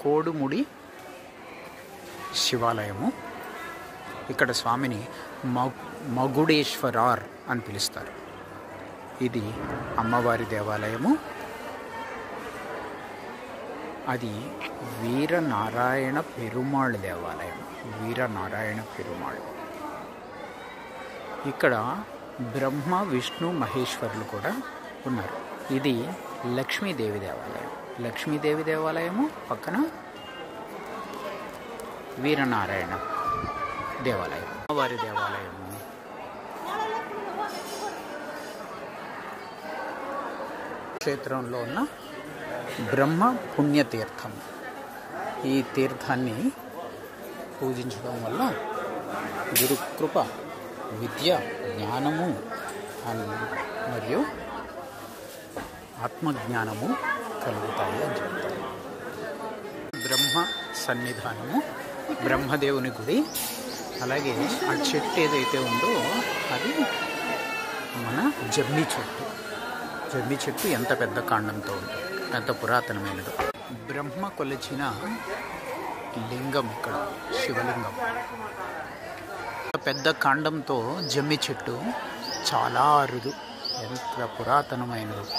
కోడుముడి శివాలయము. ఇక్కడ స్వామిని మగుడేశ్వరార్ అని పిలుస్తారు. ఇది అమ్మవారి దేవాలయము. అది వీరనారాయణ పెరుమాళ్ దేవాలయం. వీరనారాయణ పెరుమాళ్. ఇక్కడ బ్రహ్మ విష్ణు మహేశ్వరులు కూడా ఉన్నారు. ఇది లక్ష్మీదేవి దేవాలయం. లక్ష్మీదేవి దేవాలయము పక్కన వీరనారాయణ దేవాలయం, అమ్మవారి దేవాలయము. క్షేత్రంలో ఉన్న బ్రహ్మ పుణ్యతీర్థం. ఈ తీర్థాన్ని పూజించడం వల్ల గురుకృప, విద్య, జ్ఞానము మరియు ఆత్మజ్ఞానము కలుగుతాయి అని చెప్తారు. బ్రహ్మ సన్నిధానము, బ్రహ్మదేవుని గుడి. అలాగే ఆ చెట్టు ఏదైతే ఉందో అది మన జమ్మి చెట్టు. జమ్మి చెట్టు ఎంత పెద్ద కాండంతో ఉంటుంది, ఎంత పురాతనమైనది. బ్రహ్మ కొలిచిన లింగం ఇక్కడ శివలింగం. పెద్ద కాండంతో జమ్మి చెట్టు చాలా అరుదు, ఎంత పురాతనమైనది.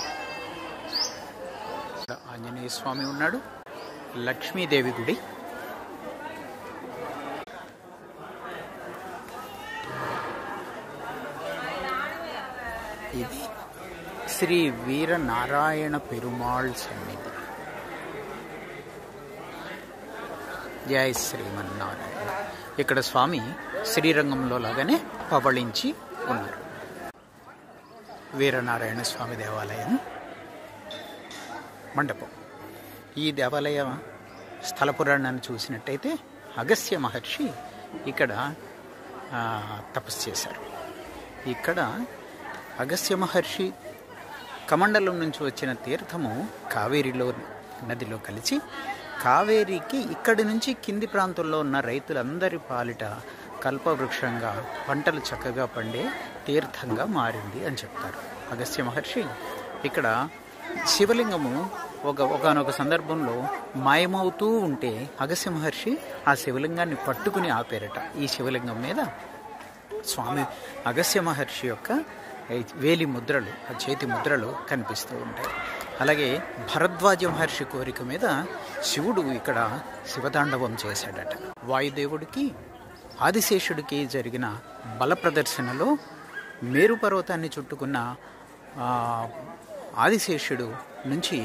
ఆంజనేయ స్వామి ఉన్నాడు. లక్ష్మీదేవి గుడి. ఇది శ్రీ వీరనారాయణ పెరుమాళ్ సన్నిధి. జై శ్రీమన్నారాయణ. ఇక్కడ స్వామి శ్రీరంగంలో లాగానే పవళించి ఉన్నారు. వీరనారాయణ స్వామి దేవాలయం మండపం. ఈ దేవాలయ స్థల పురాణాన్ని చూసినట్టయితే అగస్త్య మహర్షి ఇక్కడ తపస్సు చేశారు. ఇక్కడ అగస్త్య మహర్షి కమండలం నుంచి వచ్చిన తీర్థము కావేరిలో నదిలో కలిసి కావేరికి ఇక్కడి నుంచి కింది ప్రాంతంలో ఉన్న రైతులందరి పాలిట కల్పవృక్షంగా పంటలు చక్కగా పండే తీర్థంగా మారింది అని చెప్తారు. అగస్త్య మహర్షి ఇక్కడ శివలింగము ఒకనొక సందర్భంలో మాయమవుతూ ఉంటే అగస్త్య మహర్షి ఆ శివలింగాన్ని పట్టుకుని ఆపేరట. ఈ శివలింగం మీద స్వామి అగస్త్య మహర్షి యొక్క వేలి ముద్రలు, ఆ చేతి ముద్రలు కనిపిస్తూ ఉంటాయి. అలాగే భరద్వాజ మహర్షి కోరిక మీద శివుడు ఇక్కడ శివతాండవం చేశాడట. వాయుదేవుడికి ఆదిశేషుడికి జరిగిన బల ప్రదర్శనలో మేరు పర్వతాన్ని చుట్టుకున్న ఆదిశేషుడు నుంచి